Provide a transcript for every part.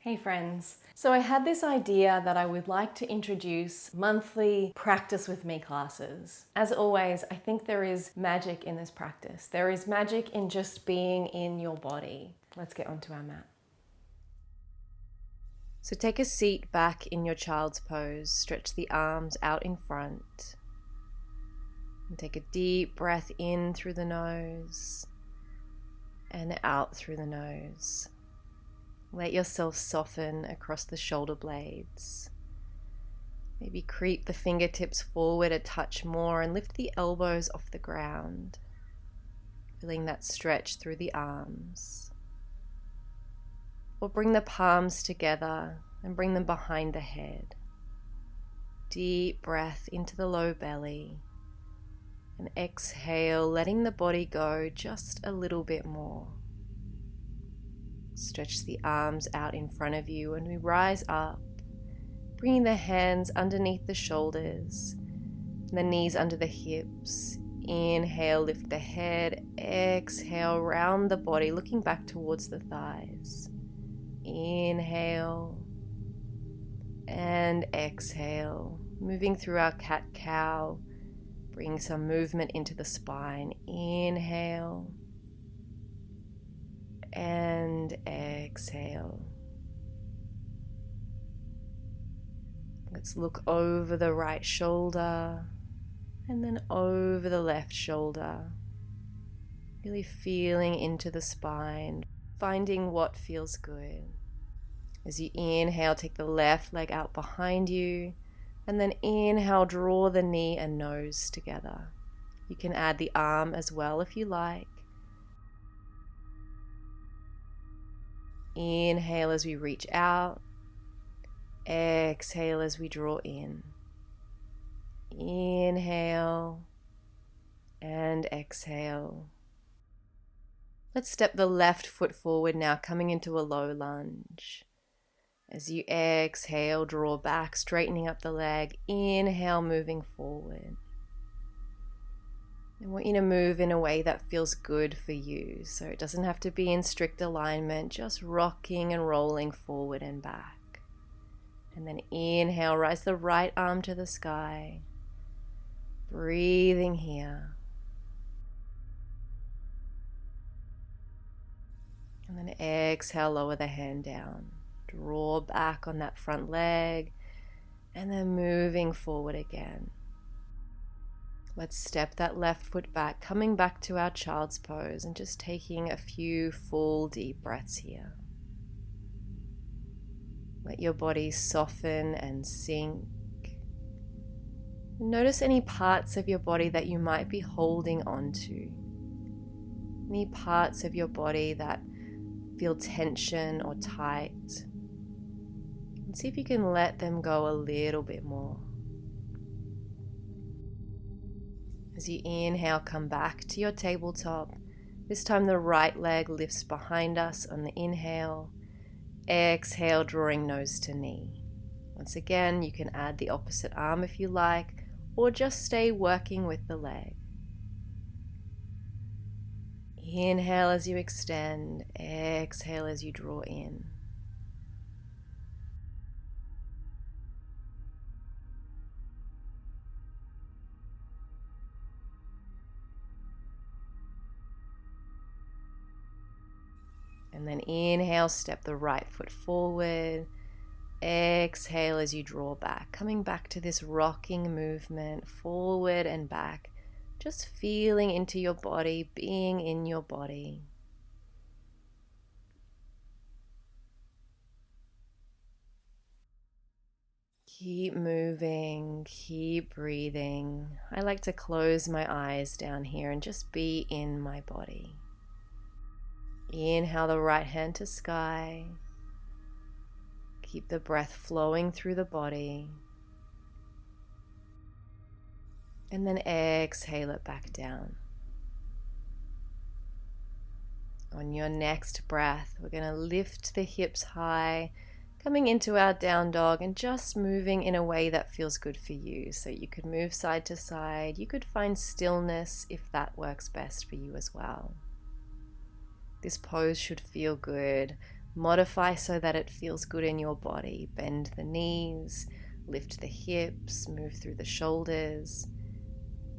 Hey friends. So I had this idea that I would like to introduce monthly practice with me classes. As always, I think there is magic in this practice. There is magic in just being in your body. Let's get onto our mat. So take a seat back in your child's pose. Stretch the arms out in front. And take a deep breath in through the nose and out through the nose. Let yourself soften across the shoulder blades. Maybe creep the fingertips forward a touch more and lift the elbows off the ground, feeling that stretch through the arms. Or bring the palms together and bring them behind the head. Deep breath into the low belly and exhale, letting the body go just a little bit more. Stretch the arms out in front of you and we rise up, bringing the hands underneath the shoulders, and the knees under the hips. Inhale, lift the head. Exhale, round the body, looking back towards the thighs. Inhale and exhale, moving through our cat-cow. Bring some movement into the spine. Inhale and exhale. Let's look over the right shoulder and then over the left shoulder. Really feeling into the spine, finding what feels good. As you inhale, take the left leg out behind you, and then inhale, draw the knee and nose together. You can add the arm as well if you like. Inhale as we reach out. Exhale as we draw in. Inhale and exhale. Let's step the left foot forward now, coming into a low lunge. As you exhale, draw back, straightening up the leg. Inhale, moving forward. I want you to move in a way that feels good for you. So it doesn't have to be in strict alignment, just rocking and rolling forward and back. And then inhale, rise the right arm to the sky. Breathing here. And then exhale, lower the hand down. Draw back on that front leg. And then moving forward again. Let's step that left foot back, coming back to our child's pose and just taking a few full deep breaths here. Let your body soften and sink. Notice any parts of your body that you might be holding onto. Any parts of your body that feel tension or tight. And see if you can let them go a little bit more. As you inhale, come back to your tabletop. This time the right leg lifts behind us on the inhale. Exhale, drawing nose to knee. Once again, you can add the opposite arm if you like, or just stay working with the leg. Inhale as you extend. Exhale as you draw in. And then inhale, step the right foot forward. Exhale as you draw back, coming back to this rocking movement, forward and back. Just feeling into your body, being in your body. Keep moving, keep breathing. I like to close my eyes down here and just be in my body. Inhale the right hand to sky. Keep the breath flowing through the body. And then exhale it back down. On your next breath, we're going to lift the hips high, coming into our down dog and just moving in a way that feels good for you. So you could move side to side. You could find stillness if that works best for you as well. This pose should feel good. Modify so that it feels good in your body. Bend the knees, lift the hips, move through the shoulders.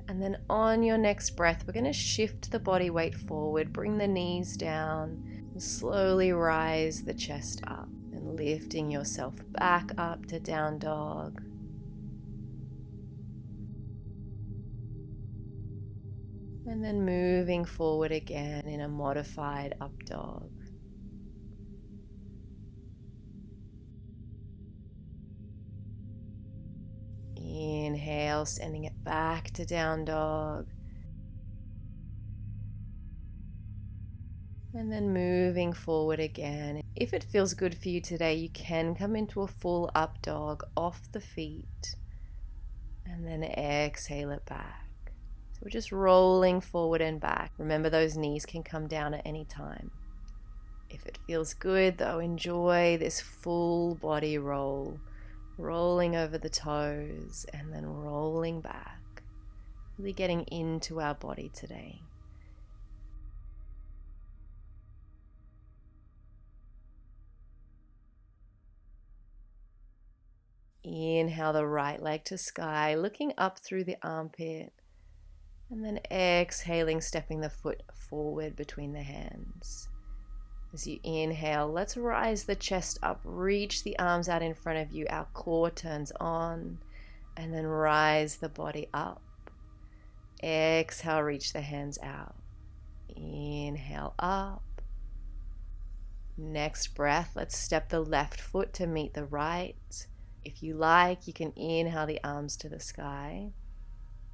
And then on your next breath, we're going to shift the body weight forward, bring the knees down, and slowly rise the chest up, and lifting yourself back up to down dog. And then moving forward again in a modified up dog. Inhale, sending it back to down dog. And then moving forward again. If it feels good for you today, you can come into a full up dog off the feet. And then exhale it back. So we're just rolling forward and back. Remember, those knees can come down at any time. If it feels good though, enjoy this full body roll. Rolling over the toes and then rolling back. Really getting into our body today. Inhale the right leg to sky, looking up through the armpit. And then exhaling, stepping the foot forward between the hands. As you inhale, let's rise the chest up, reach the arms out in front of you, our core turns on, and then rise the body up. Exhale, reach the hands out. Inhale up. Next breath, let's step the left foot to meet the right. If you like, you can inhale the arms to the sky.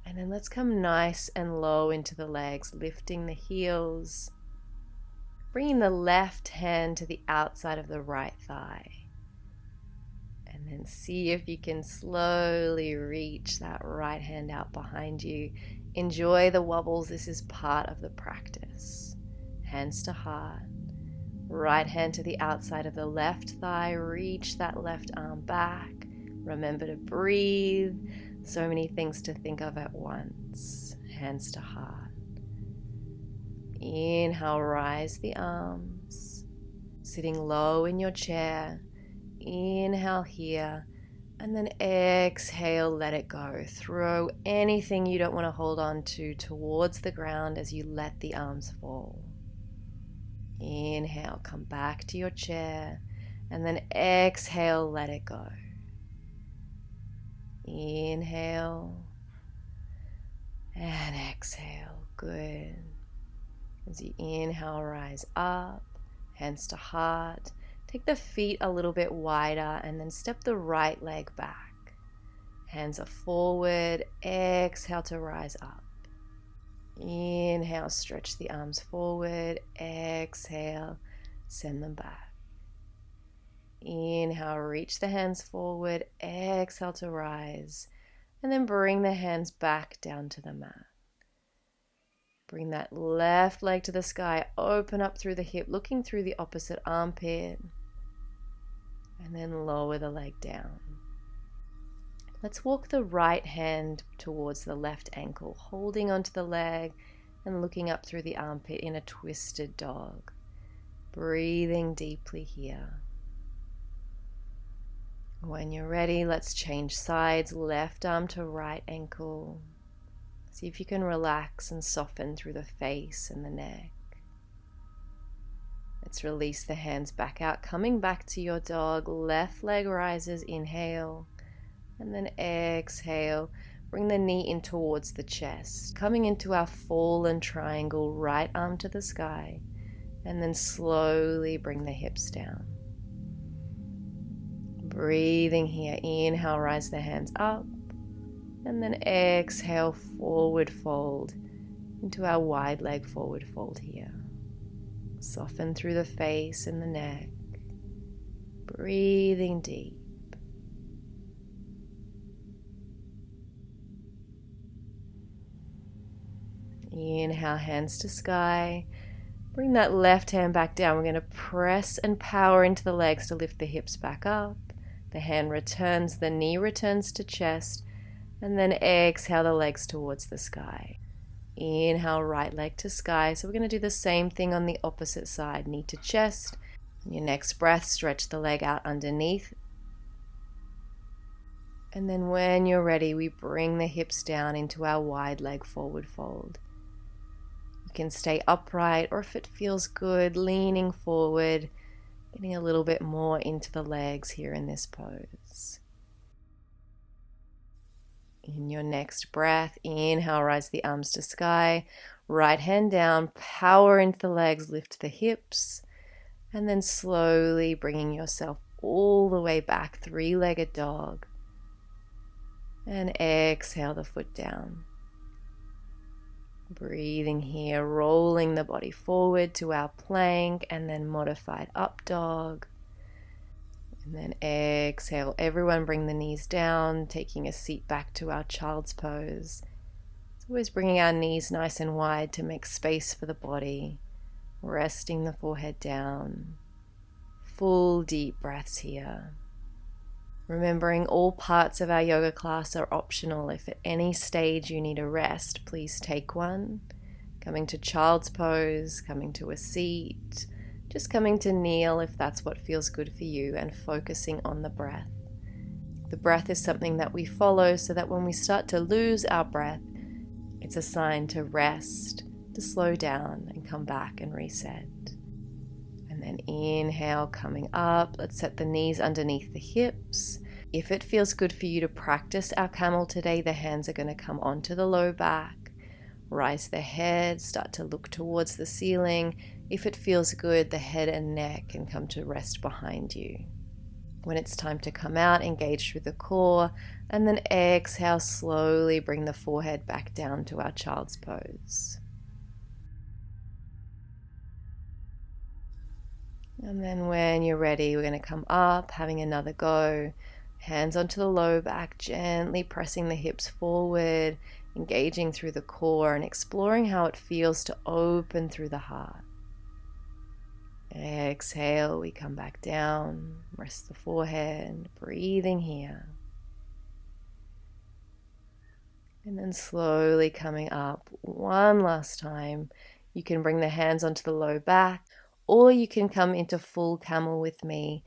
And then let's come nice and low into the legs, lifting the heels. Bringing the left hand to the outside of the right thigh. And then see if you can slowly reach that right hand out behind you. Enjoy the wobbles. This is part of the practice. Hands to heart. Right hand to the outside of the left thigh. Reach that left arm back. Remember to breathe. So many things to think of at once. Hands to heart. Inhale, rise the arms. Sitting low in your chair. Inhale here. And then exhale, let it go. Throw anything you don't want to hold on to towards the ground as you let the arms fall. Inhale, come back to your chair. And then exhale, let it go. Inhale. And exhale. Good. As you inhale, rise up, hands to heart. Take the feet a little bit wider and then step the right leg back. Hands are forward, exhale to rise up. Inhale, stretch the arms forward, exhale, send them back. Inhale, reach the hands forward, exhale to rise, and then bring the hands back down to the mat. Bring that left leg to the sky, open up through the hip, looking through the opposite armpit, and then lower the leg down. Let's walk the right hand towards the left ankle, holding onto the leg and looking up through the armpit in a twisted dog. Breathing deeply here. When you're ready, let's change sides, left arm to right ankle. See if you can relax and soften through the face and the neck. Let's release the hands back out, coming back to your dog. Left leg rises, inhale, and then exhale. Bring the knee in towards the chest. Coming into our fallen triangle, right arm to the sky, and then slowly bring the hips down. Breathing here, inhale, rise the hands up. And then exhale, forward fold into our wide leg forward fold here. Soften through the face and the neck. Breathing deep. Inhale, hands to sky. Bring that left hand back down. We're going to press and power into the legs to lift the hips back up. The hand returns, the knee returns to chest. And then exhale the legs towards the sky. Inhale, right leg to sky. So we're going to do the same thing on the opposite side. Knee to chest. On your next breath, stretch the leg out underneath. And then when you're ready, we bring the hips down into our wide leg forward fold. You can stay upright, or if it feels good, leaning forward, getting a little bit more into the legs here in this pose. In your next breath, inhale, rise the arms to sky, right hand down, power into the legs, lift the hips, and then slowly bringing yourself all the way back, three-legged dog. And exhale the foot down. Breathing here, rolling the body forward to our plank and then modified up dog. And then exhale, everyone bring the knees down, taking a seat back to our child's pose. It's always bringing our knees nice and wide to make space for the body, resting the forehead down. Full deep breaths here. Remembering all parts of our yoga class are optional. If at any stage you need a rest, please take one. Coming to child's pose, coming to a seat, just coming to kneel if that's what feels good for you, and focusing on the breath. The breath is something that we follow so that when we start to lose our breath, it's a sign to rest, to slow down and come back and reset. And then inhale, coming up. Let's set the knees underneath the hips. If it feels good for you to practice our camel today, the hands are going to come onto the low back. Rise the head, start to look towards the ceiling. If it feels good, the head and neck can come to rest behind you. When it's time to come out, engage through the core, and then exhale, slowly bring the forehead back down to our child's pose. And then when you're ready, we're going to come up, having another go. Hands onto the low back, gently pressing the hips forward, engaging through the core and exploring how it feels to open through the heart. Exhale, we come back down, rest the forehead, breathing here. And then slowly coming up one last time. You can bring the hands onto the low back, or you can come into full camel with me.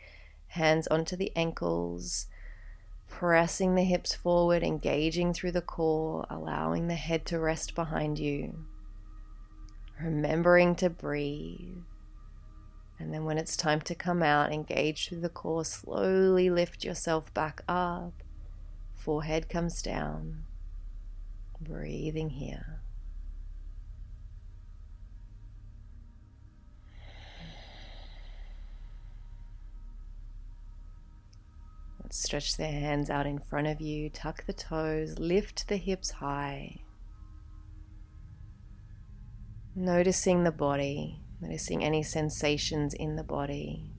Hands onto the ankles, pressing the hips forward, engaging through the core, allowing the head to rest behind you. Remembering to breathe. And then when it's time to come out, engage through the core, slowly lift yourself back up. Forehead comes down. Breathing here. Let's stretch the hands out in front of you, tuck the toes, lift the hips high. Noticing the body, noticing any sensations in the body.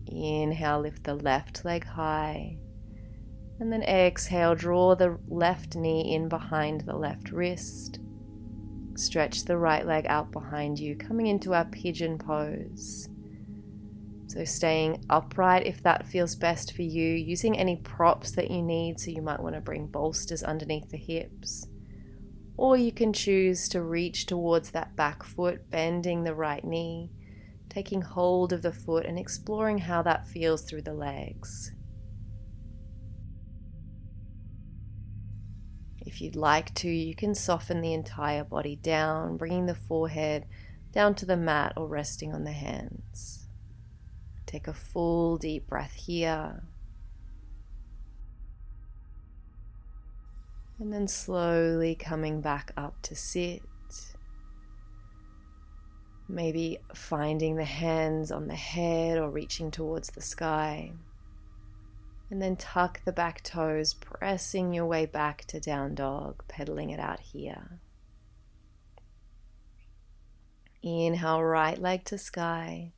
Inhale, lift the left leg high. And then exhale, draw the left knee in behind the left wrist. Stretch the right leg out behind you, coming into our pigeon pose. So staying upright if that feels best for you, using any props that you need, so you might want to bring bolsters underneath the hips. Or you can choose to reach towards that back foot, bending the right knee, taking hold of the foot and exploring how that feels through the legs. If you'd like to, you can soften the entire body down, bringing the forehead down to the mat or resting on the hands. Take a full deep breath here. And then slowly coming back up to sit. Maybe finding the hands on the head or reaching towards the sky. And then tuck the back toes, pressing your way back to down dog, pedaling it out here. Inhale, right leg to sky.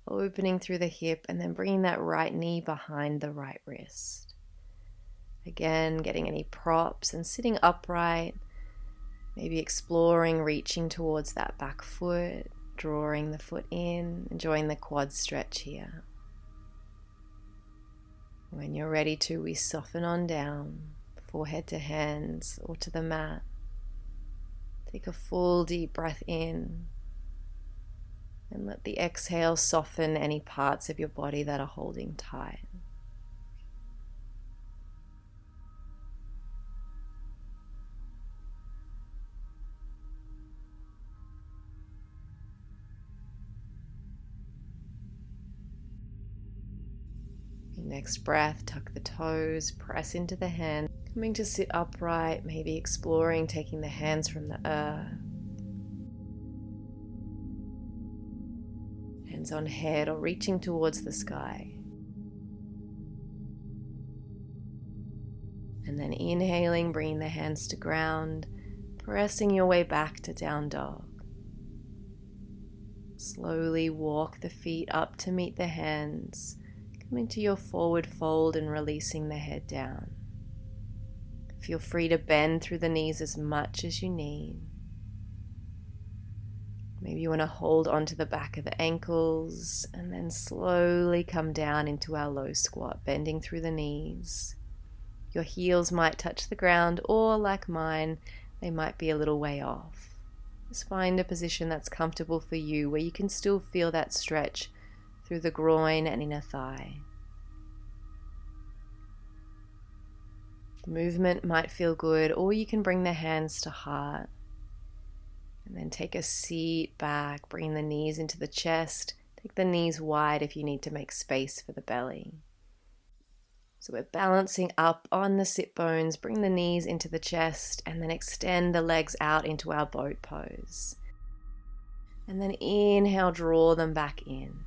Opening through the hip and then bringing that right knee behind the right wrist. Again, getting any props and sitting upright, maybe exploring reaching towards that back foot, drawing the foot in, enjoying the quad stretch here. When you're ready to, we soften on down, forehead to hands or to the mat. Take a full deep breath in. And let the exhale soften any parts of your body that are holding tight. Next breath, tuck the toes, press into the hand, coming to sit upright, maybe exploring taking the hands from the earth. Hands on head or reaching towards the sky. And then inhaling, bringing the hands to ground, pressing your way back to down dog. Slowly walk the feet up to meet the hands, coming to your forward fold and releasing the head down. Feel free to bend through the knees as much as you need. Maybe you want to hold onto the back of the ankles and then slowly come down into our low squat, bending through the knees. Your heels might touch the ground, or like mine, they might be a little way off. Just find a position that's comfortable for you where you can still feel that stretch through the groin and inner thigh. The movement might feel good, or you can bring the hands to heart. And then take a seat back, bring the knees into the chest. Take the knees wide if you need to make space for the belly. So we're balancing up on the sit bones, bring the knees into the chest, and then extend the legs out into our boat pose. And then inhale, draw them back in.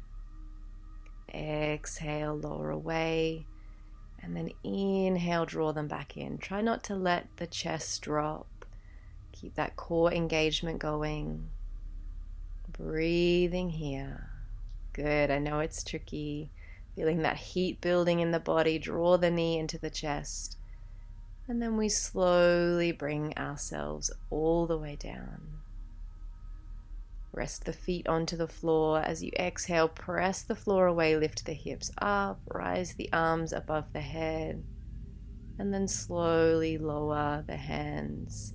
Exhale, lower away. And then inhale, draw them back in. Try not to let the chest drop. Keep that core engagement going. Breathing here. Good, I know it's tricky. Feeling that heat building in the body, draw the knee into the chest. And then we slowly bring ourselves all the way down. Rest the feet onto the floor. As you exhale, press the floor away, lift the hips up, rise the arms above the head, and then slowly lower the hands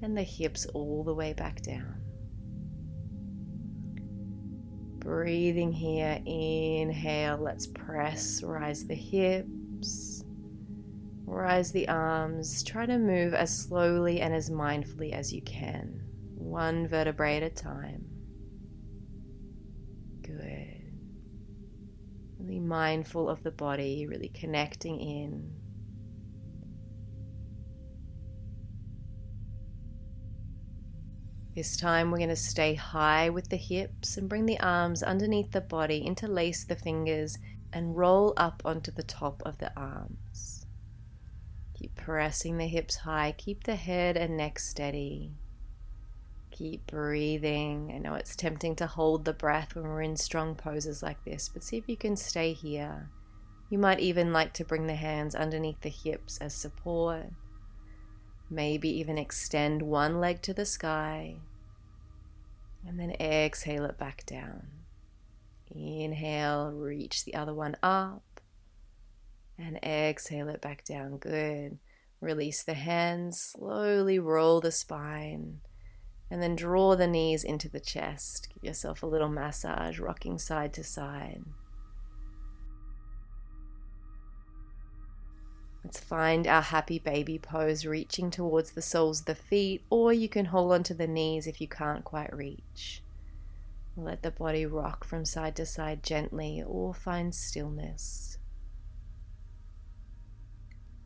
and the hips all the way back down. Breathing here, inhale, let's press, rise the hips, rise the arms. Try to move as slowly and as mindfully as you can. One vertebrae at a time. Good. Really mindful of the body, really connecting in. This time we're going to stay high with the hips and bring the arms underneath the body, interlace the fingers and roll up onto the top of the arms. Keep pressing the hips high, keep the head and neck steady. Keep breathing. I know it's tempting to hold the breath when we're in strong poses like this, but see if you can stay here. You might even like to bring the hands underneath the hips as support. Maybe even extend one leg to the sky. And then exhale it back down. Inhale, reach the other one up. And exhale it back down. Good. Release the hands, slowly roll the spine. And then draw the knees into the chest. Give yourself a little massage, rocking side to side. Let's find our happy baby pose, reaching towards the soles of the feet, or you can hold onto the knees if you can't quite reach. Let the body rock from side to side gently, or find stillness.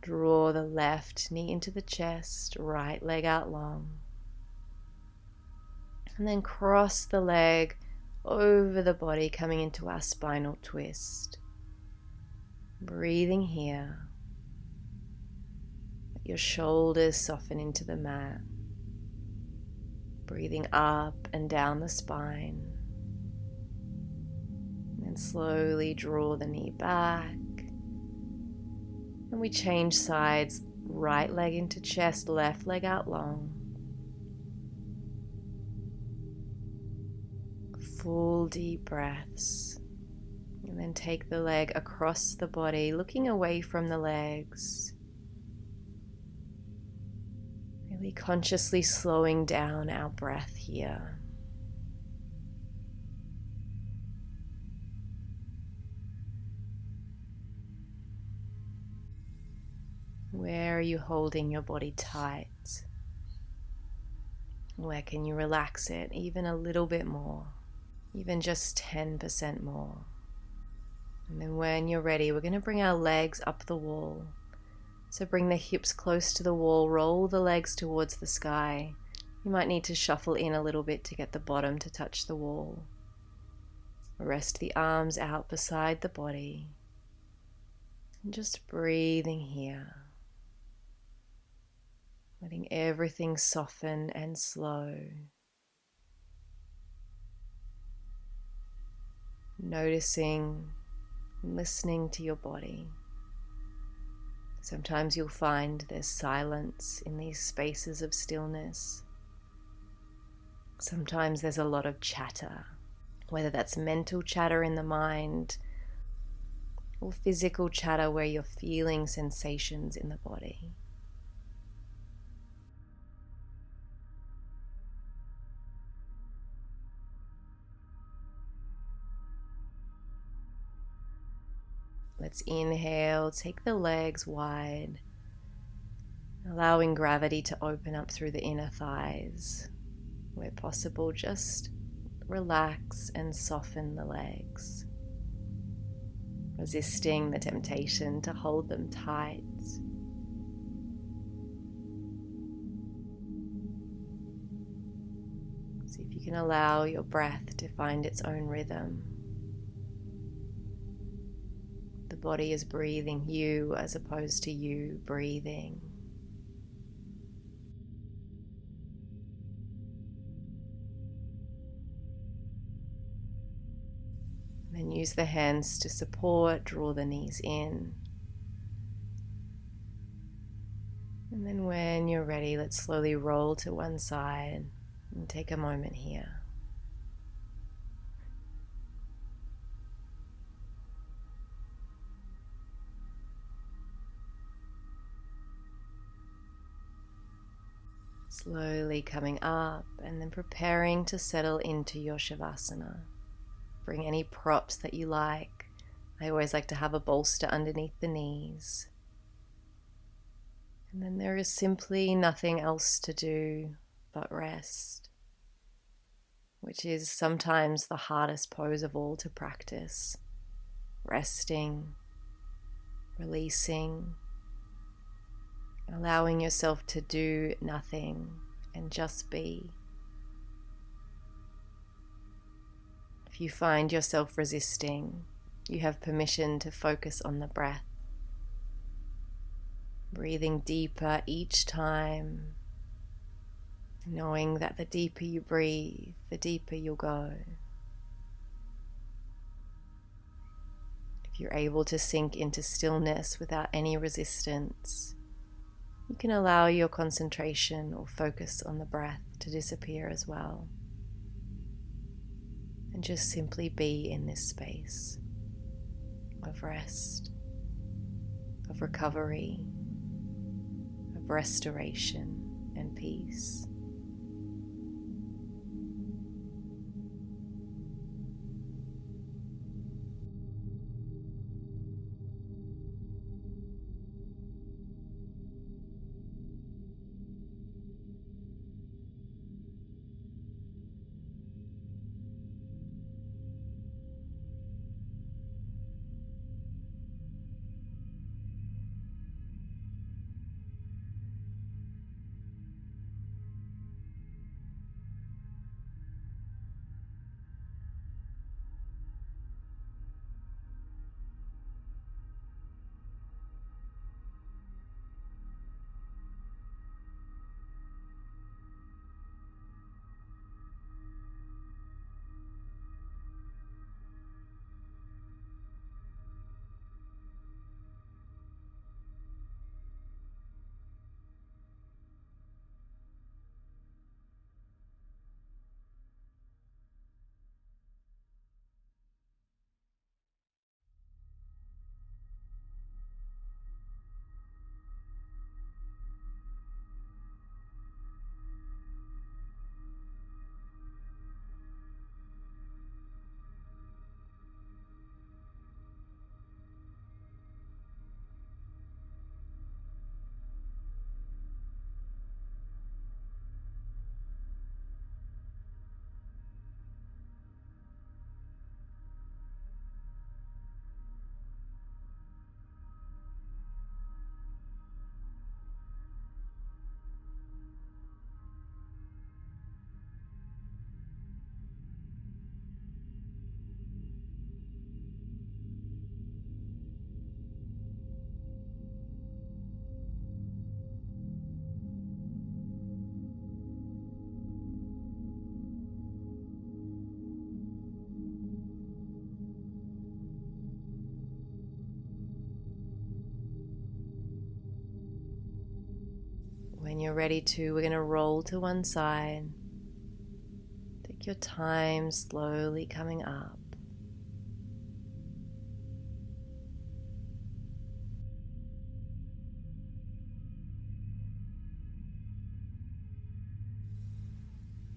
Draw the left knee into the chest, right leg out long. And then cross the leg over the body, coming into our spinal twist. Breathing here. Let your shoulders soften into the mat. Breathing up and down the spine. And then slowly draw the knee back. And we change sides, right leg into chest, left leg out long. Full deep breaths. And then take the leg across the body, looking away from the legs. Really consciously slowing down our breath here. Where are you holding your body tight? Where can you relax it even a little bit more? Even just 10% more. And then when you're ready, we're going to bring our legs up the wall. So bring the hips close to the wall, roll the legs towards the sky. You might need to shuffle in a little bit to get the bottom to touch the wall. Rest the arms out beside the body. And just breathing here. Letting everything soften and slow. Noticing, listening to your body. Sometimes you'll find there's silence in these spaces of stillness. Sometimes there's a lot of chatter, whether that's mental chatter in the mind or physical chatter where you're feeling sensations in the body. Let's inhale, take the legs wide, allowing gravity to open up through the inner thighs. Where possible, just relax and soften the legs, resisting the temptation to hold them tight. See if you can allow your breath to find its own rhythm. The body is breathing you as opposed to you breathing. Then use the hands to support, draw the knees in. And then when you're ready, let's slowly roll to one side and take a moment here. Slowly coming up and then preparing to settle into your Shavasana. Bring any props that you like. I always like to have a bolster underneath the knees. And then there is simply nothing else to do but rest, which is sometimes the hardest pose of all to practice. Resting, releasing, allowing yourself to do nothing and just be. If you find yourself resisting, you have permission to focus on the breath. Breathing deeper each time, knowing that the deeper you breathe, the deeper you'll go. If you're able to sink into stillness without any resistance, you can allow your concentration or focus on the breath to disappear as well. And just simply be in this space of rest, of recovery, of restoration and peace. you're ready to, we're going to roll to one side. Take your time slowly coming up.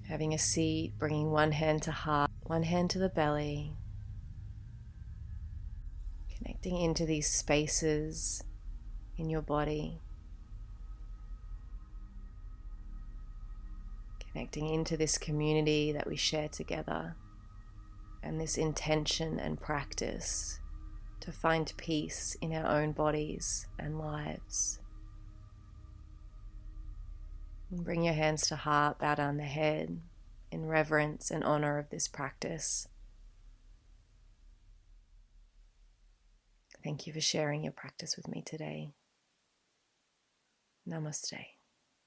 Having a seat, bringing one hand to heart, one hand to the belly. Connecting into these spaces in your body. Connecting into this community that we share together. And this intention and practice to find peace in our own bodies and lives. And bring your hands to heart, bow down the head in reverence and honor of this practice. Thank you for sharing your practice with me today. Namaste.